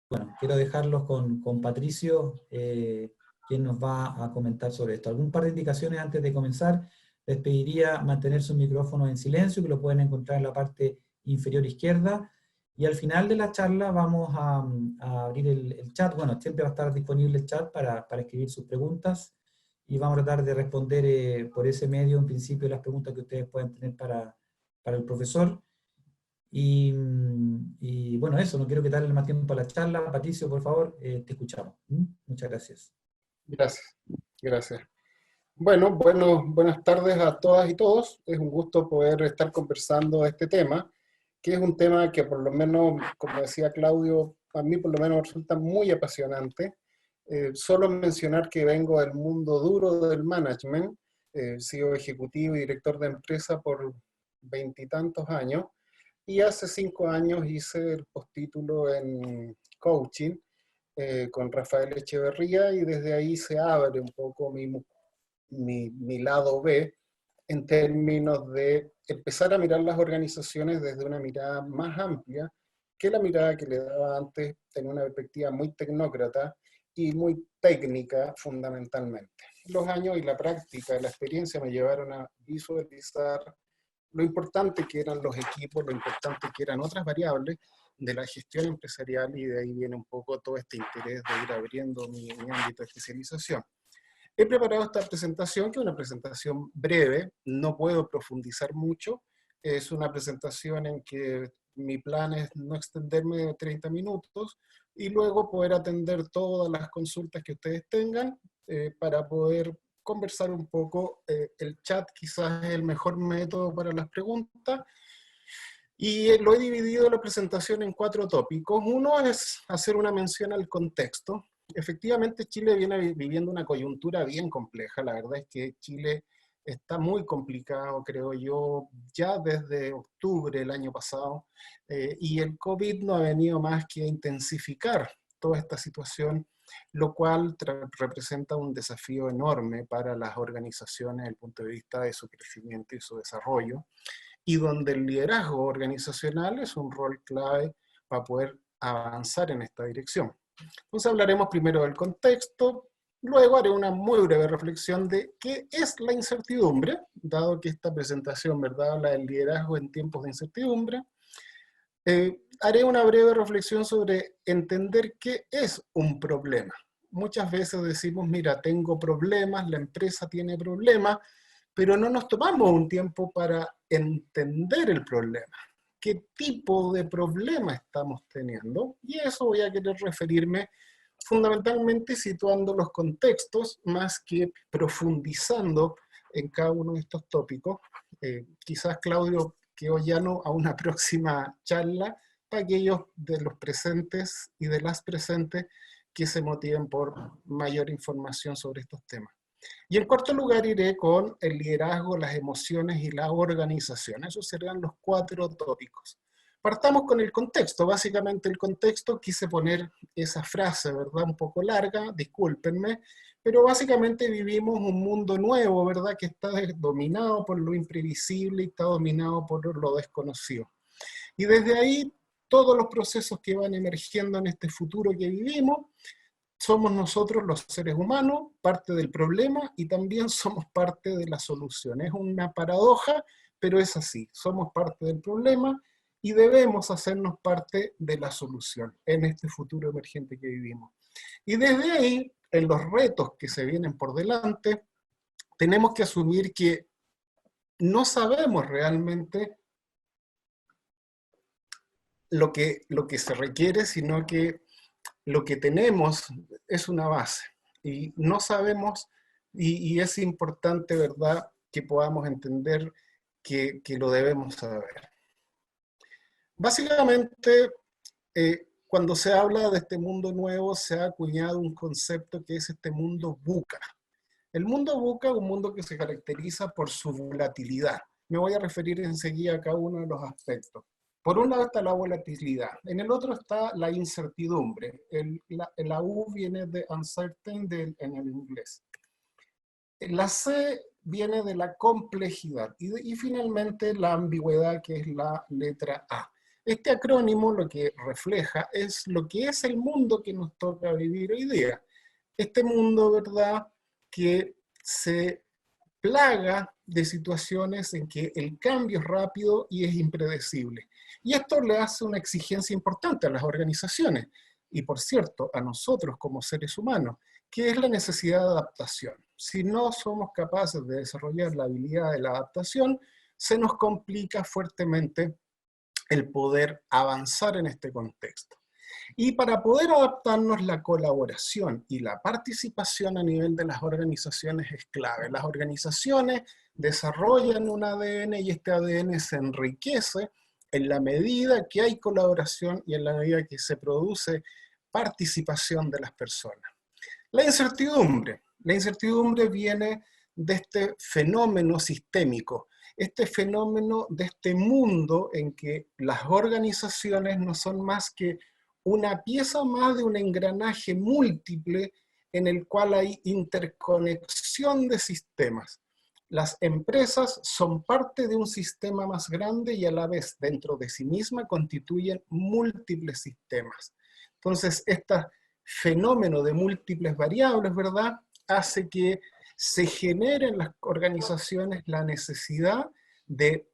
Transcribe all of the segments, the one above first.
bueno, quiero dejarlos con Patricio, quien nos va a comentar sobre esto. Algún par de indicaciones antes de comenzar. Les pediría mantener sus micrófonos en silencio, que lo pueden encontrar en la parte inferior izquierda. Y al final de la charla vamos a abrir el chat. Bueno, siempre va a estar disponible el chat para escribir sus preguntas. Y vamos a tratar de responder por ese medio, en principio, las preguntas que ustedes puedan tener para el profesor. Y bueno, eso, no quiero quitarle más tiempo a la charla. Patricio, por favor, te escuchamos. Muchas gracias. Gracias, gracias. Buenas tardes a todas y todos. Es un gusto poder estar conversando de este tema, que es un tema que por lo menos, como decía Claudio, a mí por lo menos resulta muy apasionante. Solo mencionar que vengo del mundo duro del management, he sido ejecutivo y director de empresa por 20 y tantos años, y hace 5 años hice el postítulo en coaching con Rafael Echeverría, y desde ahí se abre un poco mi lado B, en términos de empezar a mirar las organizaciones desde una mirada más amplia que la mirada que le daba antes, en una perspectiva muy tecnócrata y muy técnica fundamentalmente. Los años y la práctica y la experiencia me llevaron a visualizar lo importante que eran los equipos, lo importante que eran otras variables de la gestión empresarial, y de ahí viene un poco todo este interés de ir abriendo mi ámbito de especialización. He preparado esta presentación, que es una presentación breve, no puedo profundizar mucho, es una presentación en que mi plan es no extenderme de 30 minutos y luego poder atender todas las consultas que ustedes tengan para poder conversar un poco. El chat quizás es el mejor método para las preguntas. Y lo he dividido la presentación en 4 tópicos. Uno es hacer una mención al contexto. Efectivamente, Chile viene viviendo una coyuntura bien compleja. La verdad es que Chile está muy complicado, creo yo, ya desde octubre del año pasado, y el COVID no ha venido más que a intensificar toda esta situación, lo cual representa un desafío enorme para las organizaciones desde el punto de vista de su crecimiento y su desarrollo, y donde el liderazgo organizacional es un rol clave para poder avanzar en esta dirección. Entonces hablaremos primero del contexto, luego haré una muy breve reflexión de qué es la incertidumbre, dado que esta presentación, ¿verdad?, habla del liderazgo en tiempos de incertidumbre. Haré una breve reflexión sobre entender qué es un problema. Muchas veces decimos, mira, tengo problemas, la empresa tiene problemas, pero no nos tomamos un tiempo para entender el problema. ¿Qué tipo de problema estamos teniendo? Y eso voy a querer referirme fundamentalmente situando los contextos más que profundizando en cada uno de estos tópicos. Quizás, Claudio, quedo llano a una próxima charla para aquellos de los presentes y de las presentes que se motiven por mayor información sobre estos temas. Y en cuarto lugar iré con el liderazgo, las emociones y la organización. Esos serían los 4 tópicos. Partamos con el contexto. Básicamente el contexto, quise poner esa frase, ¿verdad?, un poco larga, discúlpenme, pero básicamente vivimos un mundo nuevo, ¿verdad?, que está dominado por lo imprevisible y está dominado por lo desconocido. Y desde ahí, todos los procesos que van emergiendo en este futuro que vivimos, somos nosotros los seres humanos parte del problema y también somos parte de la solución. Es una paradoja, pero es así. Somos parte del problema y debemos hacernos parte de la solución en este futuro emergente que vivimos. Y desde ahí, en los retos que se vienen por delante, tenemos que asumir que no sabemos realmente lo que se requiere, sino que lo que tenemos es una base y no sabemos, y es importante, ¿verdad?, que podamos entender que lo debemos saber. Básicamente, cuando se habla de este mundo nuevo, se ha acuñado un concepto que es este mundo VUCA. El mundo VUCA es un mundo que se caracteriza por su volatilidad. Me voy a referir enseguida a cada uno de los aspectos. Por un lado está la volatilidad, en el otro está la incertidumbre. La U viene de uncertain en el inglés. La C viene de la complejidad y finalmente la ambigüedad, que es la letra A. Este acrónimo lo que refleja es lo que es el mundo que nos toca vivir hoy día. Este mundo, ¿verdad?, que se plaga de situaciones en que el cambio es rápido y es impredecible. Y esto le hace una exigencia importante a las organizaciones, y por cierto, a nosotros como seres humanos, que es la necesidad de adaptación. Si no somos capaces de desarrollar la habilidad de la adaptación, se nos complica fuertemente el poder avanzar en este contexto. Y para poder adaptarnos, la colaboración y la participación a nivel de las organizaciones es clave. Las organizaciones desarrollan un ADN y este ADN se enriquece en la medida que hay colaboración y en la medida que se produce participación de las personas. La incertidumbre viene de este fenómeno sistémico, este fenómeno de este mundo en que las organizaciones no son más que una pieza más de un engranaje múltiple en el cual hay interconexión de sistemas. Las empresas son parte de un sistema más grande y a la vez dentro de sí misma constituyen múltiples sistemas. Entonces, este fenómeno de múltiples variables, ¿verdad?, hace que se genere en las organizaciones la necesidad de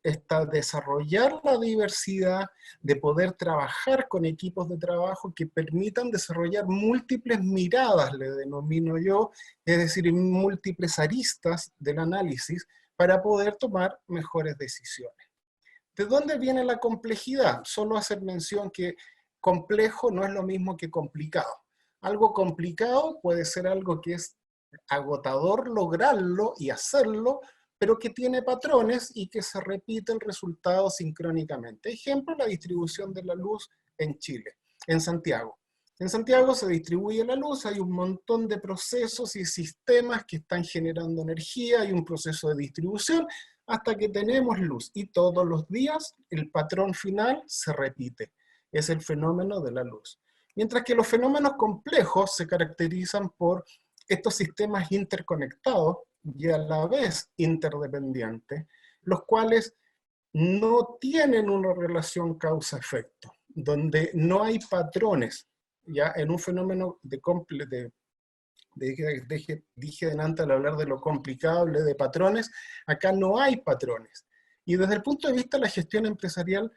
desarrollar la diversidad, de poder trabajar con equipos de trabajo que permitan desarrollar múltiples miradas, le denomino yo, es decir, múltiples aristas del análisis para poder tomar mejores decisiones. ¿De dónde viene la complejidad? Solo hacer mención que complejo no es lo mismo que complicado. Algo complicado puede ser algo que es agotador lograrlo y hacerlo, pero que tiene patrones y que se repite el resultado sincrónicamente. Ejemplo, la distribución de la luz en Chile, en Santiago. En Santiago se distribuye la luz, hay un montón de procesos y sistemas que están generando energía, hay un proceso de distribución hasta que tenemos luz y todos los días el patrón final se repite. Es el fenómeno de la luz. Mientras que los fenómenos complejos se caracterizan por estos sistemas interconectados y a la vez interdependientes, los cuales no tienen una relación causa-efecto, donde no hay patrones. Ya en un fenómeno dije delante al hablar de lo complicable de patrones, acá no hay patrones. Y desde el punto de vista de la gestión empresarial,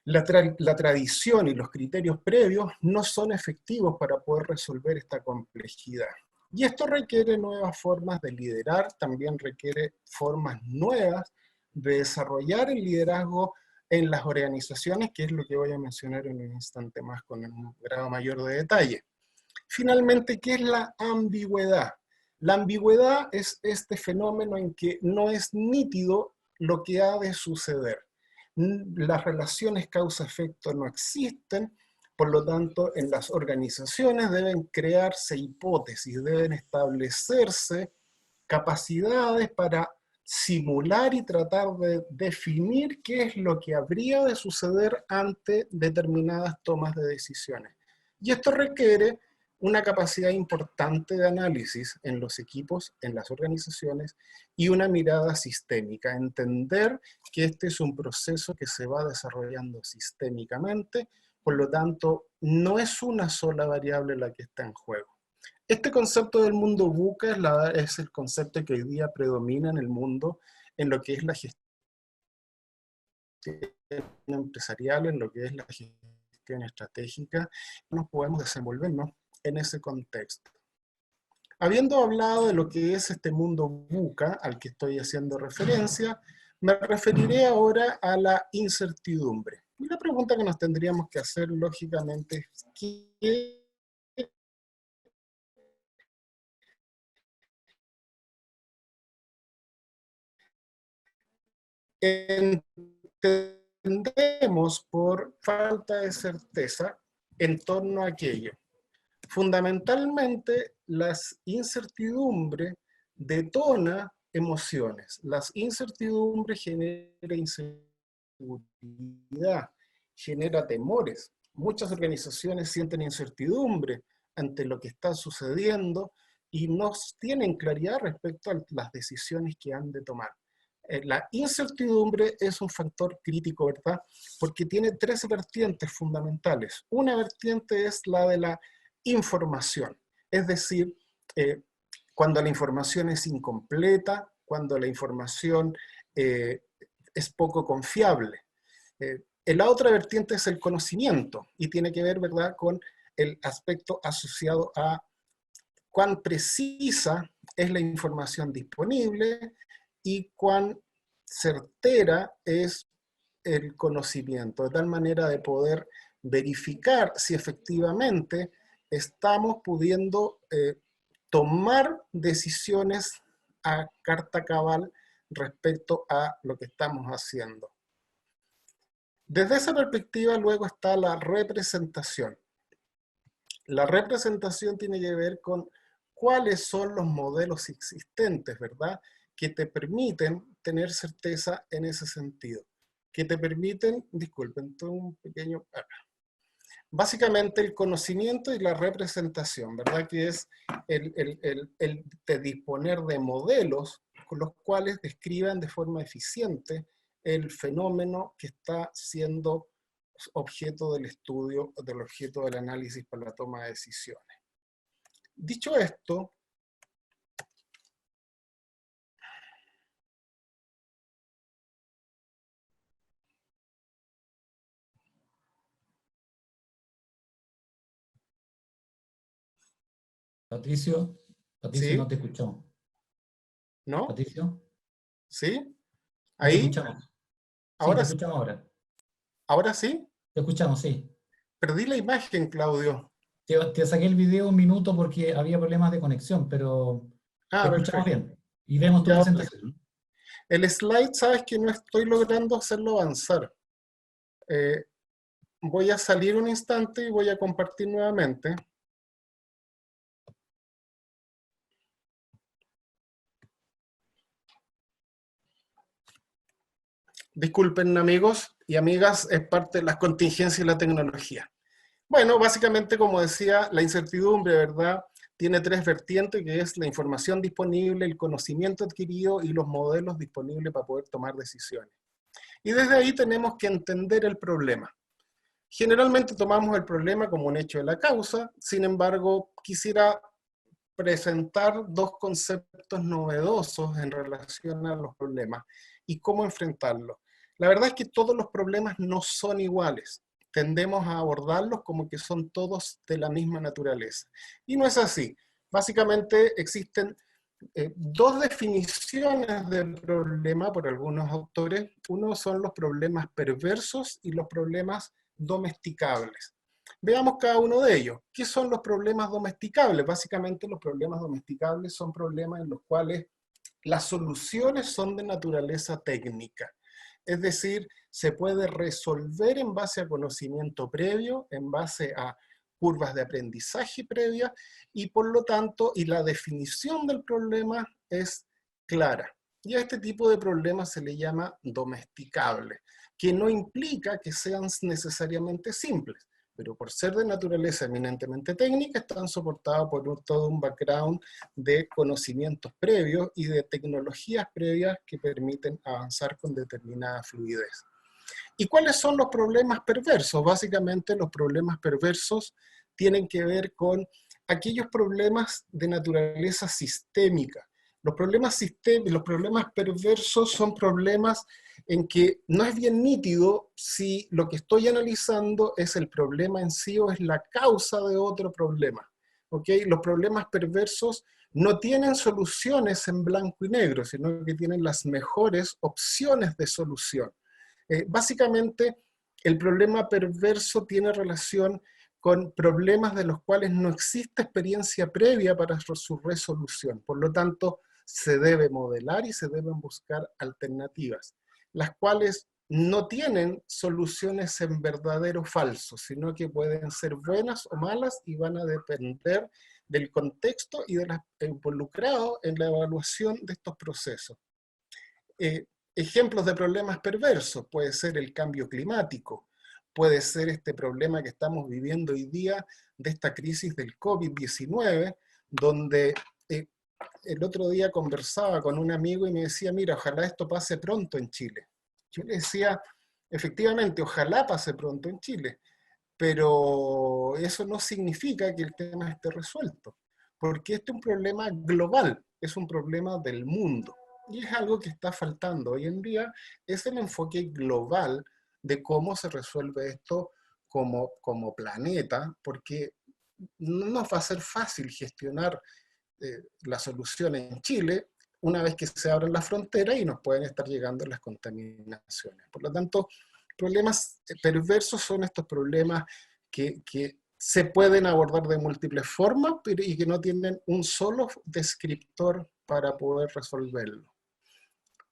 la tradición y los criterios previos no son efectivos para poder resolver esta complejidad. Y esto requiere nuevas formas de liderar, también requiere formas nuevas de desarrollar el liderazgo en las organizaciones, que es lo que voy a mencionar en un instante más con un grado mayor de detalle. Finalmente, ¿qué es la ambigüedad? La ambigüedad es este fenómeno en que no es nítido lo que ha de suceder. Las relaciones causa-efecto no existen, por lo tanto, en las organizaciones deben crearse hipótesis, deben establecerse capacidades para simular y tratar de definir qué es lo que habría de suceder ante determinadas tomas de decisiones. Y esto requiere una capacidad importante de análisis en los equipos, en las organizaciones, y una mirada sistémica, entender que este es un proceso que se va desarrollando sistémicamente, por lo tanto, no es una sola variable la que está en juego. Este concepto del mundo VUCA es el concepto que hoy día predomina en el mundo en lo que es la gestión empresarial, en lo que es la gestión estratégica. Nos podemos desenvolvernos en ese contexto. Habiendo hablado de lo que es este mundo VUCA al que estoy haciendo referencia, me referiré ahora a la incertidumbre. Y la pregunta que nos tendríamos que hacer, lógicamente, es ¿qué entendemos por falta de certeza en torno a aquello? Fundamentalmente, la incertidumbre detona emociones. La incertidumbre genera inseguridad, genera temores. Muchas organizaciones sienten incertidumbre ante lo que está sucediendo y no tienen claridad respecto a las decisiones que han de tomar. La incertidumbre es un factor crítico, ¿verdad? Porque tiene tres vertientes fundamentales. Una vertiente es la de la información, es decir, cuando la información es incompleta, cuando la información es poco confiable. La otra vertiente es el conocimiento y tiene que ver, ¿verdad?, con el aspecto asociado a cuán precisa es la información disponible y cuán certera es el conocimiento, de tal manera de poder verificar si efectivamente estamos pudiendo tomar decisiones a carta cabal respecto a lo que estamos haciendo. Desde esa perspectiva luego está la representación. La representación tiene que ver con cuáles son los modelos existentes, ¿verdad?, que te permiten tener certeza en ese sentido. Que te permiten, disculpen, tengo un pequeño... Básicamente el conocimiento y la representación, ¿verdad?, que es el de disponer de modelos con los cuales describan de forma eficiente el fenómeno que está siendo objeto del estudio, del objeto del análisis para la toma de decisiones. Dicho esto, Patricio, no ¿sí? te escuchamos. ¿No? Patricio, ¿Sí? no te ¿Ahí? escuchamos. Sí, te ¿Ahora, escuchamos ahora. ahora sí? Te escuchamos, sí. Perdí la imagen, Claudio. Te saqué el video un minuto porque había problemas de conexión, pero te Ah, escuchamos perfecto. bien. Y vemos tu Ya, presentación. el slide, sabes que no estoy logrando hacerlo avanzar. Voy a salir un instante y voy a compartir nuevamente. Disculpen, amigos y amigas, es parte de las contingencias y la tecnología. Bueno, básicamente, como decía, la incertidumbre, ¿verdad?, tiene tres vertientes, que es la información disponible, el conocimiento adquirido y los modelos disponibles para poder tomar decisiones. Y desde ahí tenemos que entender el problema. Generalmente tomamos el problema como un hecho de la causa, sin embargo, quisiera presentar dos conceptos novedosos en relación a los problemas y cómo enfrentarlos. La verdad es que todos los problemas no son iguales. Tendemos a abordarlos como que son todos de la misma naturaleza. Y no es así. Básicamente existen dos definiciones del problema por algunos autores. Uno son los problemas perversos y los problemas domesticables. Veamos cada uno de ellos. ¿Qué son los problemas domesticables? Básicamente los problemas domesticables son problemas en los cuales las soluciones son de naturaleza técnica. Es decir, se puede resolver en base a conocimiento previo, en base a curvas de aprendizaje previa, y por lo tanto, y la definición del problema es clara. Y a este tipo de problemas se le llama domesticable, que no implica que sean necesariamente simples, pero por ser de naturaleza eminentemente técnica, están soportados por todo un background de conocimientos previos y de tecnologías previas que permiten avanzar con determinada fluidez. ¿Y cuáles son los problemas perversos? Básicamente los problemas perversos tienen que ver con aquellos problemas de naturaleza sistémica. Los problemas perversos son problemas en que no es bien nítido si lo que estoy analizando es el problema en sí o es la causa de otro problema. ¿Okay? Los problemas perversos no tienen soluciones en blanco y negro, sino que tienen las mejores opciones de solución. Básicamente, el problema perverso tiene relación con problemas de los cuales no existe experiencia previa para su resolución. Por lo tanto, se debe modelar y se deben buscar alternativas, las cuales no tienen soluciones en verdadero o falso, sino que pueden ser buenas o malas y van a depender del contexto y de los involucrados en la evaluación de estos procesos. Ejemplos de problemas perversos, puede ser el cambio climático, puede ser este problema que estamos viviendo hoy día de esta crisis del COVID-19, donde el otro día conversaba con un amigo y me decía, mira, ojalá esto pase pronto en Chile. Yo le decía, efectivamente, ojalá pase pronto en Chile, pero eso no significa que el tema esté resuelto, porque este es un problema global, es un problema del mundo, y es algo que está faltando hoy en día, es el enfoque global de cómo se resuelve esto como planeta, porque no nos va a ser fácil gestionar la solución en Chile una vez que se abren las fronteras y nos pueden estar llegando las contaminaciones. Por lo tanto, problemas perversos son estos problemas que se pueden abordar de múltiples formas y que no tienen un solo descriptor para poder resolverlo.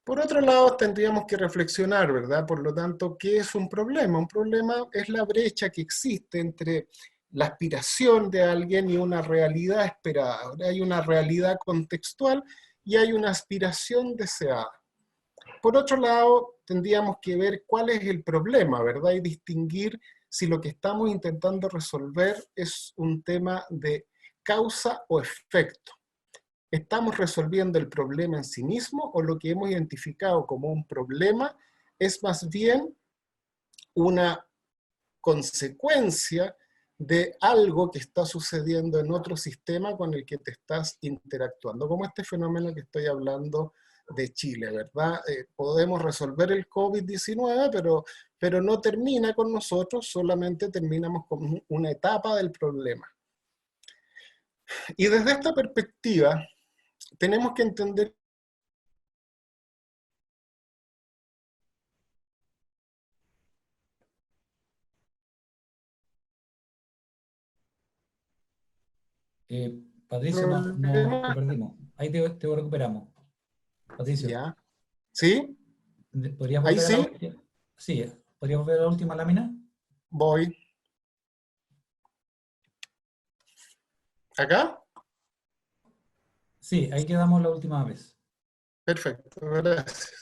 Por otro lado, tendríamos que reflexionar, ¿verdad? Por lo tanto, ¿qué es un problema? Un problema es la brecha que existe entre la aspiración de alguien y una realidad esperada. Hay una realidad contextual y hay una aspiración deseada. Por otro lado, tendríamos que ver cuál es el problema, ¿verdad? Y distinguir si lo que estamos intentando resolver es un tema de causa o efecto. ¿Estamos resolviendo el problema en sí mismo o lo que hemos identificado como un problema es más bien una consecuencia de algo que está sucediendo en otro sistema con el que te estás interactuando? Como este fenómeno que estoy hablando de Chile, ¿verdad? Podemos resolver el COVID-19, pero no termina con nosotros, solamente terminamos con una etapa del problema. Y desde esta perspectiva, tenemos que entender Patricio, no, te problemas. perdimos. Ahí te recuperamos. Patricio, ¿Ya? ¿Sí? ¿podrías Ahí volver a la sí, última? Sí, ¿podrías volver a la última lámina? voy. ¿Acá? Sí, ahí quedamos la última vez. Perfecto, gracias.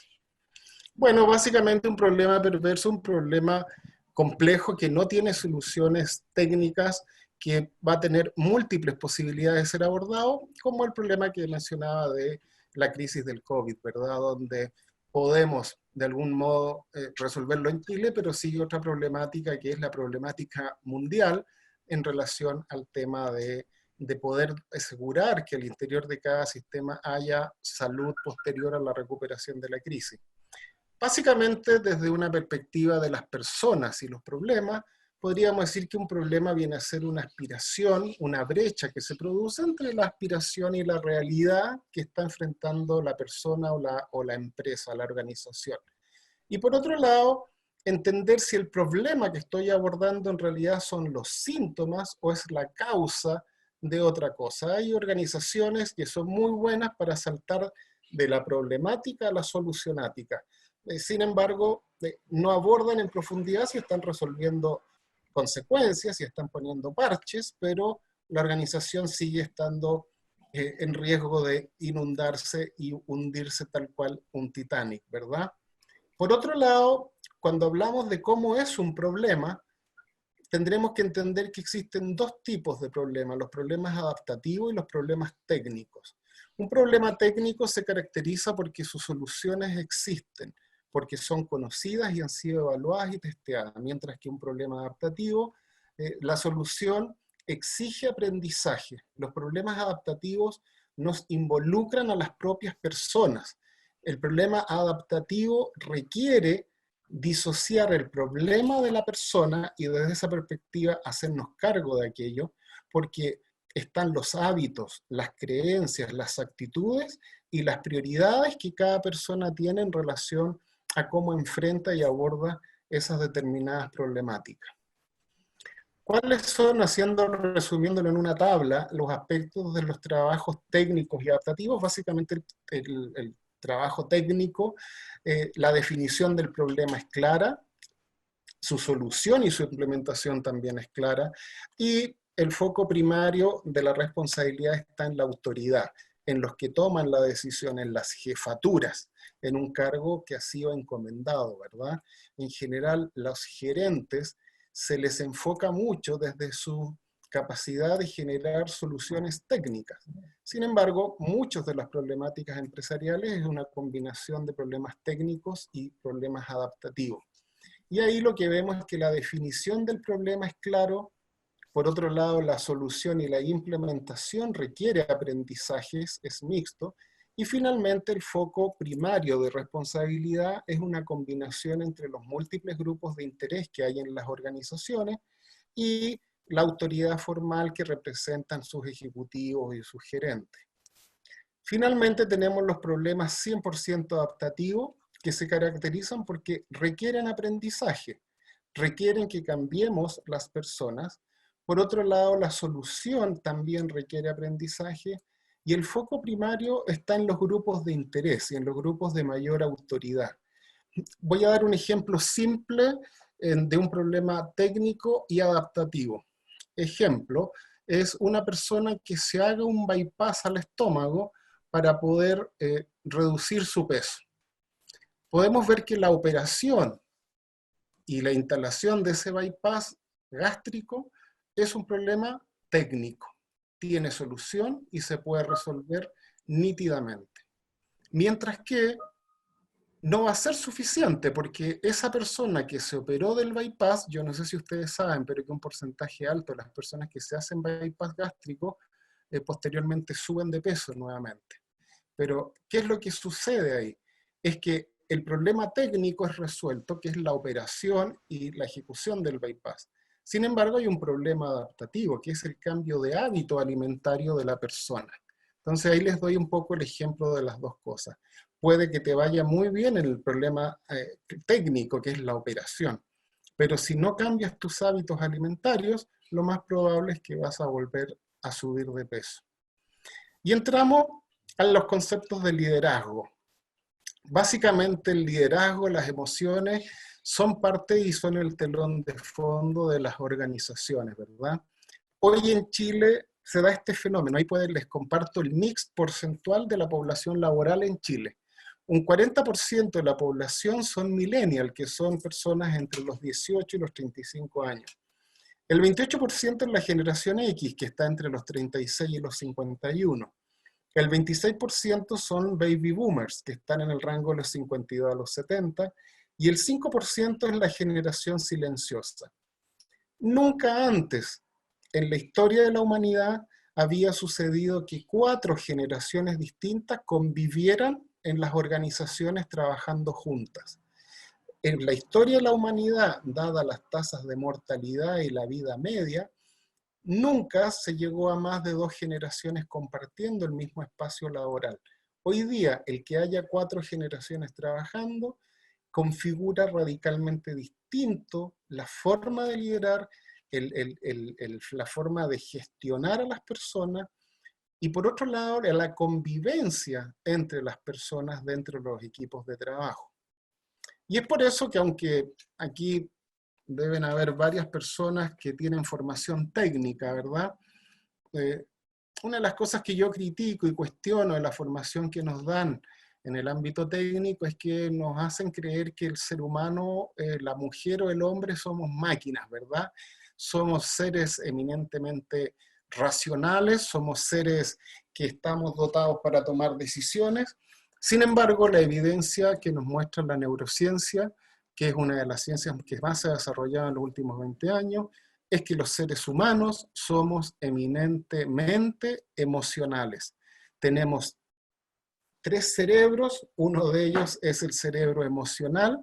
Bueno, básicamente un problema perverso, un problema complejo que no tiene soluciones técnicas, que va a tener múltiples posibilidades de ser abordado, como el problema que mencionaba de la crisis del COVID, ¿verdad? Donde podemos de algún modo resolverlo en Chile, pero sigue otra problemática que es la problemática mundial en relación al tema de poder asegurar que al interior de cada sistema haya salud posterior a la recuperación de la crisis. Básicamente, desde una perspectiva de las personas y los problemas, podríamos decir que un problema viene a ser una aspiración, una brecha que se produce entre la aspiración y la realidad que está enfrentando la persona o la empresa, la organización. Y por otro lado, entender si el problema que estoy abordando en realidad son los síntomas o es la causa de otra cosa. Hay organizaciones que son muy buenas para saltar de la problemática a la solucionática. Sin embargo, no abordan en profundidad si están resolviendo consecuencias, si están poniendo parches, pero la organización sigue estando en riesgo de inundarse y hundirse tal cual un Titanic, ¿verdad? Por otro lado, cuando hablamos de cómo es un problema, tendremos que entender que existen dos tipos de problemas, los problemas adaptativos y los problemas técnicos. Un problema técnico se caracteriza porque sus soluciones existen, porque son conocidas y han sido evaluadas y testeadas, mientras que un problema adaptativo, la solución exige aprendizaje. Los problemas adaptativos nos involucran a las propias personas. El problema adaptativo requiere disociar el problema de la persona y desde esa perspectiva hacernos cargo de aquello, porque están los hábitos, las creencias, las actitudes y las prioridades que cada persona tiene en relación a cómo enfrenta y aborda esas determinadas problemáticas. ¿Cuáles son, resumiéndolo en una tabla, los aspectos de los trabajos técnicos y adaptativos? Básicamente el trabajo técnico, la definición del problema es clara, su solución y su implementación también es clara, y el foco primario de la responsabilidad está en la autoridad, en los que toman la decisión, en las jefaturas, en un cargo que ha sido encomendado, ¿verdad? En general, los gerentes se les enfoca mucho desde su capacidad de generar soluciones técnicas. Sin embargo, muchas de las problemáticas empresariales es una combinación de problemas técnicos y problemas adaptativos. Y ahí lo que vemos es que la definición del problema es claro. Por otro lado, la solución y la implementación requiere aprendizajes, es mixto. Y finalmente, el foco primario de responsabilidad es una combinación entre los múltiples grupos de interés que hay en las organizaciones y la autoridad formal que representan sus ejecutivos y sus gerentes. Finalmente, tenemos los problemas 100% adaptativos, que se caracterizan porque requieren aprendizaje, requieren que cambiemos las personas. Por otro lado, la solución también requiere aprendizaje y el foco primario está en los grupos de interés y en los grupos de mayor autoridad. Voy a dar un ejemplo simple de un problema técnico y adaptativo. Ejemplo, es una persona que se haga un bypass al estómago para poder reducir su peso. Podemos ver que la operación y la instalación de ese bypass gástrico es un problema técnico. Tiene solución y se puede resolver nítidamente. Mientras que no va a ser suficiente porque esa persona que se operó del bypass, yo no sé si ustedes saben, pero que un porcentaje alto de las personas que se hacen bypass gástrico posteriormente suben de peso nuevamente. Pero, ¿qué es lo que sucede ahí? Es que el problema técnico es resuelto, que es la operación y la ejecución del bypass. Sin embargo, hay un problema adaptativo, que es el cambio de hábito alimentario de la persona. Entonces, ahí les doy un poco el ejemplo de las dos cosas. Puede que te vaya muy bien en el problema técnico, que es la operación. Pero si no cambias tus hábitos alimentarios, lo más probable es que vas a volver a subir de peso. Y entramos a los conceptos de liderazgo. Básicamente el liderazgo, las emociones, son parte y son el telón de fondo de las organizaciones, ¿verdad? Hoy en Chile se da este fenómeno. Ahí les comparto el mix porcentual de la población laboral en Chile. Un 40% de la población son millennials, que son personas entre los 18 y los 35 años. El 28% es la generación X, que está entre los 36 y los 51. El 26% son baby boomers, que están en el rango de los 52 a los 70, y el 5% es la generación silenciosa. Nunca antes en la historia de la humanidad había sucedido que 4 generaciones distintas convivieran en las organizaciones trabajando juntas. En la historia de la humanidad, dadas las tasas de mortalidad y la vida media, nunca se llegó a más de 2 generaciones compartiendo el mismo espacio laboral. Hoy día, el que haya 4 generaciones trabajando configura radicalmente distinto la forma de liderar, la forma de gestionar a las personas y por otro lado, la convivencia entre las personas dentro de los equipos de trabajo. Y es por eso que aunque aquí deben haber varias personas que tienen formación técnica, ¿verdad? Una de las cosas que yo critico y cuestiono de la formación que nos dan en el ámbito técnico es que nos hacen creer que el ser humano, la mujer o el hombre somos máquinas, ¿verdad? Somos seres eminentemente racionales, somos seres que estamos dotados para tomar decisiones. Sin embargo, la evidencia que nos muestra la neurociencia, que es una de las ciencias que más se ha desarrollado en los últimos 20 años, es que los seres humanos somos eminentemente emocionales. Tenemos 3 cerebros, uno de ellos es el cerebro emocional,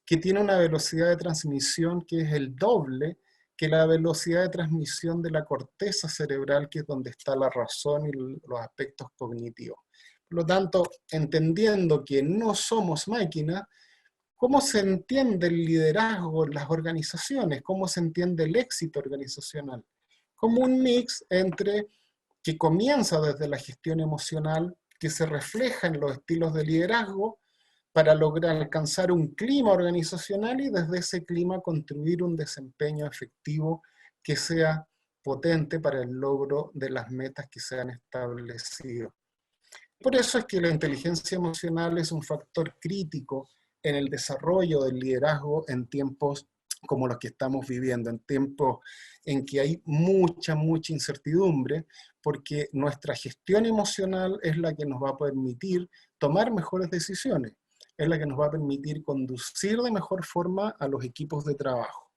que tiene una velocidad de transmisión que es el doble que la velocidad de transmisión de la corteza cerebral, que es donde está la razón y los aspectos cognitivos. Por lo tanto, entendiendo que no somos máquinas, ¿cómo se entiende el liderazgo en las organizaciones? ¿Cómo se entiende el éxito organizacional? Como un mix entre que comienza desde la gestión emocional, que se refleja en los estilos de liderazgo, para lograr alcanzar un clima organizacional y desde ese clima construir un desempeño efectivo que sea potente para el logro de las metas que se han establecido. Por eso es que la inteligencia emocional es un factor crítico en el desarrollo del liderazgo en tiempos como los que estamos viviendo, en tiempos en que hay mucha incertidumbre, porque nuestra gestión emocional es la que nos va a permitir tomar mejores decisiones, es la que nos va a permitir conducir de mejor forma a los equipos de trabajo.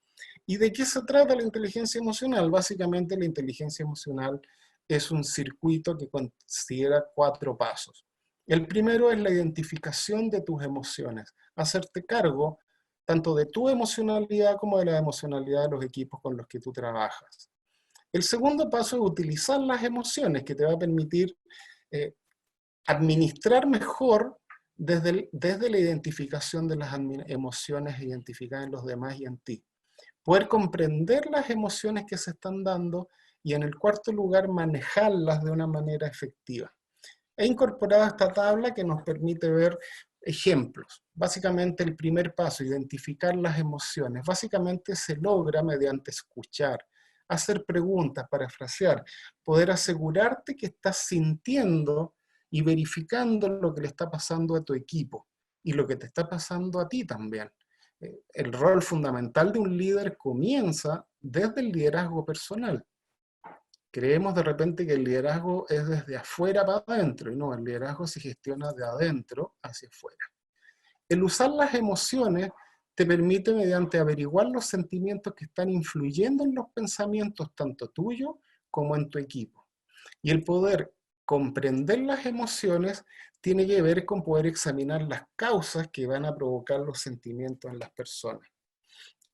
¿Y de qué se trata la inteligencia emocional? Básicamente la inteligencia emocional es un circuito que considera 4 pasos. El primero es la identificación de tus emociones, hacerte cargo tanto de tu emocionalidad como de la emocionalidad de los equipos con los que tú trabajas. El segundo paso es utilizar las emociones, que te va a permitir administrar mejor desde la identificación de las emociones identificadas en los demás y en ti. Poder comprender las emociones que se están dando y, en el cuarto lugar, manejarlas de una manera efectiva. He incorporado esta tabla que nos permite ver ejemplos. Básicamente el primer paso, identificar las emociones, básicamente se logra mediante escuchar, hacer preguntas, parafrasear, poder asegurarte que estás sintiendo y verificando lo que le está pasando a tu equipo y lo que te está pasando a ti también. El rol fundamental de un líder comienza desde el liderazgo personal. Creemos de repente que el liderazgo es desde afuera para adentro, y no, el liderazgo se gestiona de adentro hacia afuera. El usar las emociones te permite, mediante averiguar los sentimientos que están influyendo en los pensamientos, tanto tuyos como en tu equipo. Y el poder comprender las emociones tiene que ver con poder examinar las causas que van a provocar los sentimientos en las personas.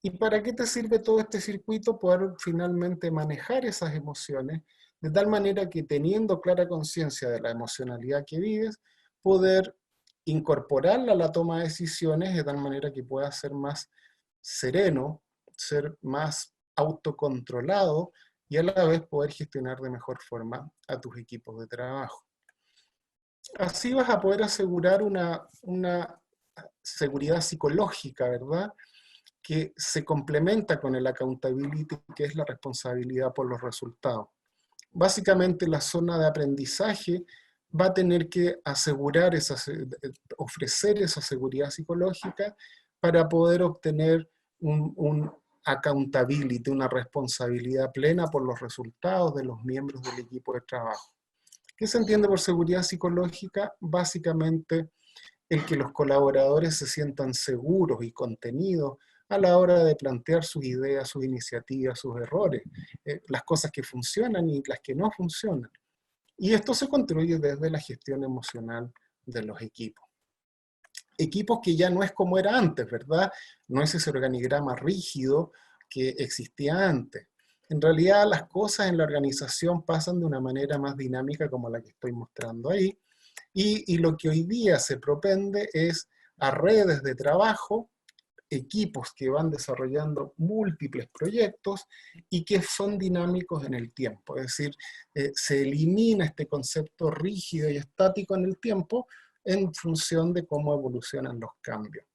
¿Y para qué te sirve todo este circuito? Poder finalmente manejar esas emociones de tal manera que, teniendo clara conciencia de la emocionalidad que vives, poder incorporarla a la toma de decisiones de tal manera que puedas ser más sereno, ser más autocontrolado y a la vez poder gestionar de mejor forma a tus equipos de trabajo. Así vas a poder asegurar una seguridad psicológica, ¿verdad?, que se complementa con el accountability, que es la responsabilidad por los resultados. Básicamente la zona de aprendizaje va a tener que ofrecer esa seguridad psicológica para poder obtener un accountability, una responsabilidad plena por los resultados de los miembros del equipo de trabajo. ¿Qué se entiende por seguridad psicológica? Básicamente el que los colaboradores se sientan seguros y contenidos a la hora de plantear sus ideas, sus iniciativas, sus errores, las cosas que funcionan y las que no funcionan. Y esto se construye desde la gestión emocional de los equipos. Equipos que ya no es como era antes, ¿verdad? No es ese organigrama rígido que existía antes. En realidad las cosas en la organización pasan de una manera más dinámica, como la que estoy mostrando ahí, y lo que hoy día se propende es a redes de trabajo, equipos que van desarrollando múltiples proyectos y que son dinámicos en el tiempo. Es decir, se elimina este concepto rígido y estático en el tiempo en función de cómo evolucionan los cambios.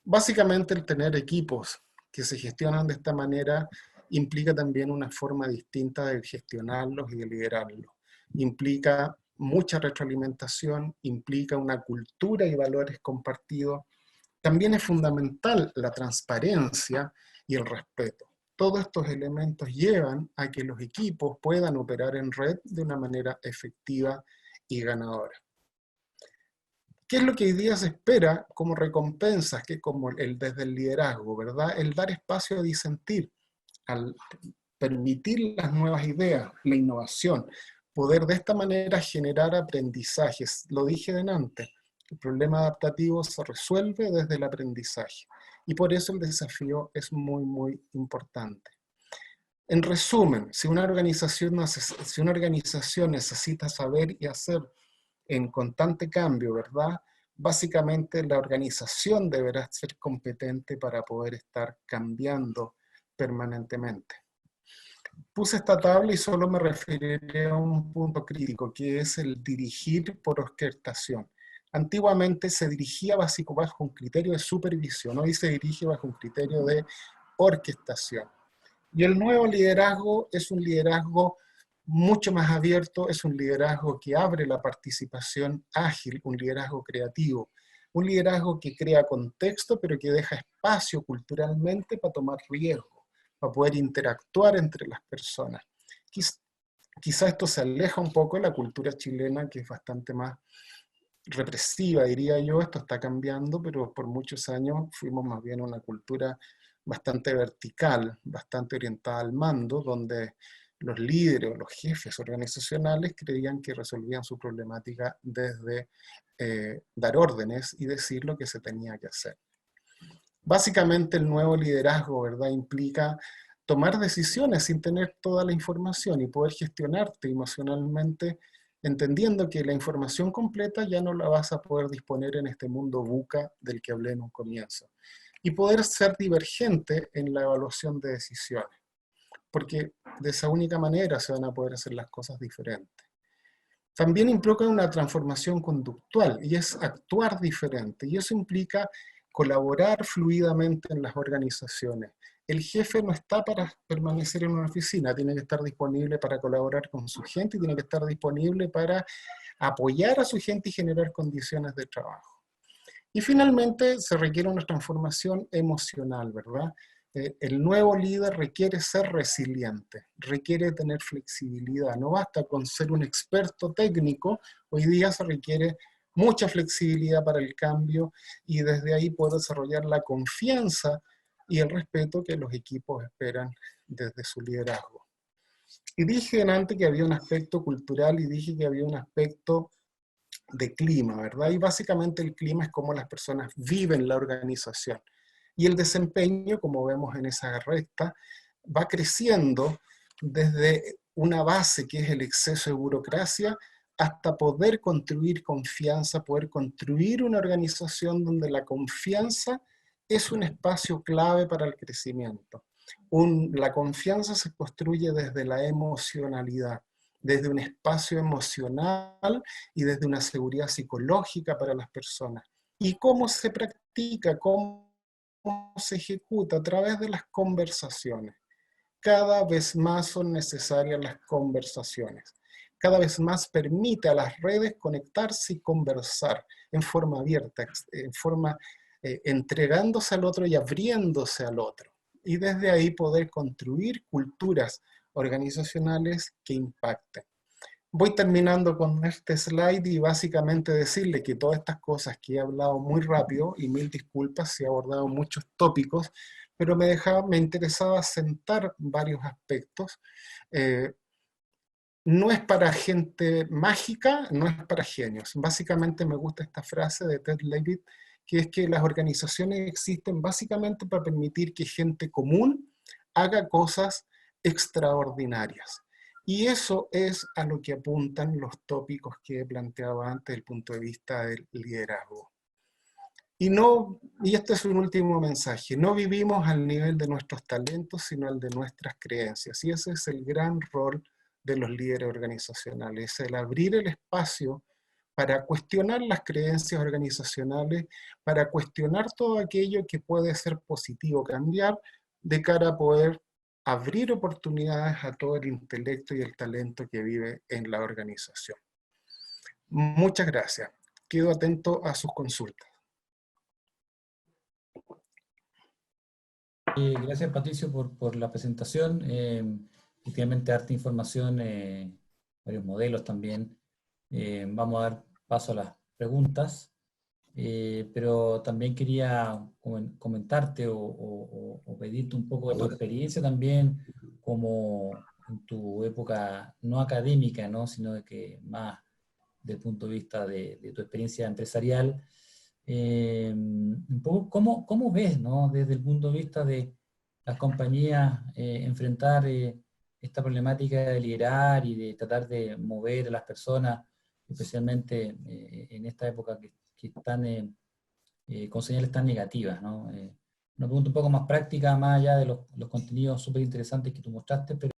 Básicamente, el tener equipos que se gestionan de esta manera implica también una forma distinta de gestionarlos y de liderarlos. Implica mucha retroalimentación, implica una cultura y valores compartidos. También es fundamental la transparencia y el respeto. Todos estos elementos llevan a que los equipos puedan operar en red de una manera efectiva y ganadora. ¿Qué es lo que hoy día se espera como recompensas, que como desde el liderazgo, ¿verdad? El dar espacio a disentir, al permitir las nuevas ideas, la innovación, poder de esta manera generar aprendizajes. Lo dije antes, el problema adaptativo se resuelve desde el aprendizaje y por eso el desafío es muy importante. En resumen, si una organización necesita saber y hacer en constante cambio, ¿verdad? Básicamente la organización deberá ser competente para poder estar cambiando permanentemente. Puse esta tabla y solo me referiré a un punto crítico, que es el dirigir por orquestación. Antiguamente se dirigía bajo un criterio de supervisión, hoy se dirige bajo un criterio de orquestación. Y el nuevo liderazgo es un liderazgo mucho más abierto, es un liderazgo que abre la participación ágil, un liderazgo creativo. Un liderazgo que crea contexto, pero que deja espacio culturalmente para tomar riesgo, para poder interactuar entre las personas. Quizá esto se aleja un poco de la cultura chilena, que es bastante más represiva, diría yo. Esto está cambiando, pero por muchos años fuimos más bien una cultura bastante vertical, bastante orientada al mando, donde los líderes o los jefes organizacionales creían que resolvían su problemática desde dar órdenes y decir lo que se tenía que hacer. Básicamente el nuevo liderazgo, ¿verdad?, implica tomar decisiones sin tener toda la información y poder gestionarte emocionalmente, entendiendo que la información completa ya no la vas a poder disponer en este mundo VUCA del que hablé en un comienzo. Y poder ser divergente en la evaluación de decisiones, porque de esa única manera se van a poder hacer las cosas diferentes. También implica una transformación conductual, y es actuar diferente, y eso implica colaborar fluidamente en las organizaciones. El jefe no está para permanecer en una oficina, tiene que estar disponible para colaborar con su gente, y tiene que estar disponible para apoyar a su gente y generar condiciones de trabajo. Y finalmente se requiere una transformación emocional, ¿verdad? El nuevo líder requiere ser resiliente, requiere tener flexibilidad. No basta con ser un experto técnico, hoy día se requiere mucha flexibilidad para el cambio y desde ahí poder desarrollar la confianza y el respeto que los equipos esperan desde su liderazgo. Y dije antes que había un aspecto cultural y dije que había un aspecto de clima, ¿verdad? Y básicamente el clima es cómo las personas viven la organización. Y el desempeño, como vemos en esa recta, va creciendo desde una base que es el exceso de burocracia hasta poder construir confianza, poder construir una organización donde la confianza es un espacio clave para el crecimiento. La confianza se construye desde la emocionalidad, desde un espacio emocional y desde una seguridad psicológica para las personas. ¿Y cómo se practica? ¿Cómo se ejecuta? A través de las conversaciones. Cada vez más son necesarias las conversaciones. Cada vez más permite a las redes conectarse y conversar en forma abierta, en forma entregándose al otro y abriéndose al otro. Y desde ahí poder construir culturas organizacionales que impacten. Voy terminando con este slide y básicamente decirle que todas estas cosas que he hablado muy rápido, y mil disculpas si he abordado muchos tópicos, pero me interesaba sentar varios aspectos. No es para gente mágica, no es para genios. Básicamente me gusta esta frase de Ted Levitt, que es que las organizaciones existen básicamente para permitir que gente común haga cosas extraordinarias. Y eso es a lo que apuntan los tópicos que he planteado antes desde el punto de vista del liderazgo. Y este es un último mensaje, no vivimos al nivel de nuestros talentos, sino al de nuestras creencias. Y ese es el gran rol de los líderes organizacionales, el abrir el espacio para cuestionar las creencias organizacionales, para cuestionar todo aquello que puede ser positivo, cambiar, de cara a poder abrir oportunidades a todo el intelecto y el talento que vive en la organización. Muchas gracias. Quedo atento a sus consultas. Gracias, Patricio, por la presentación. Efectivamente, harta información, varios modelos también. Vamos a dar paso a las preguntas, pero también quería comentarte o pedirte un poco de tu experiencia también, como en tu época no académica, ¿no?, sino de que más desde el punto de vista de tu experiencia empresarial. Un poco, ¿cómo ves, ¿no?, desde el punto de vista de las compañías enfrentar esta problemática de liderar y de tratar de mover a las personas, especialmente en esta época que están con señales tan negativas, ¿no? Una pregunta un poco más práctica, más allá de los contenidos súper interesantes que tú mostraste, pero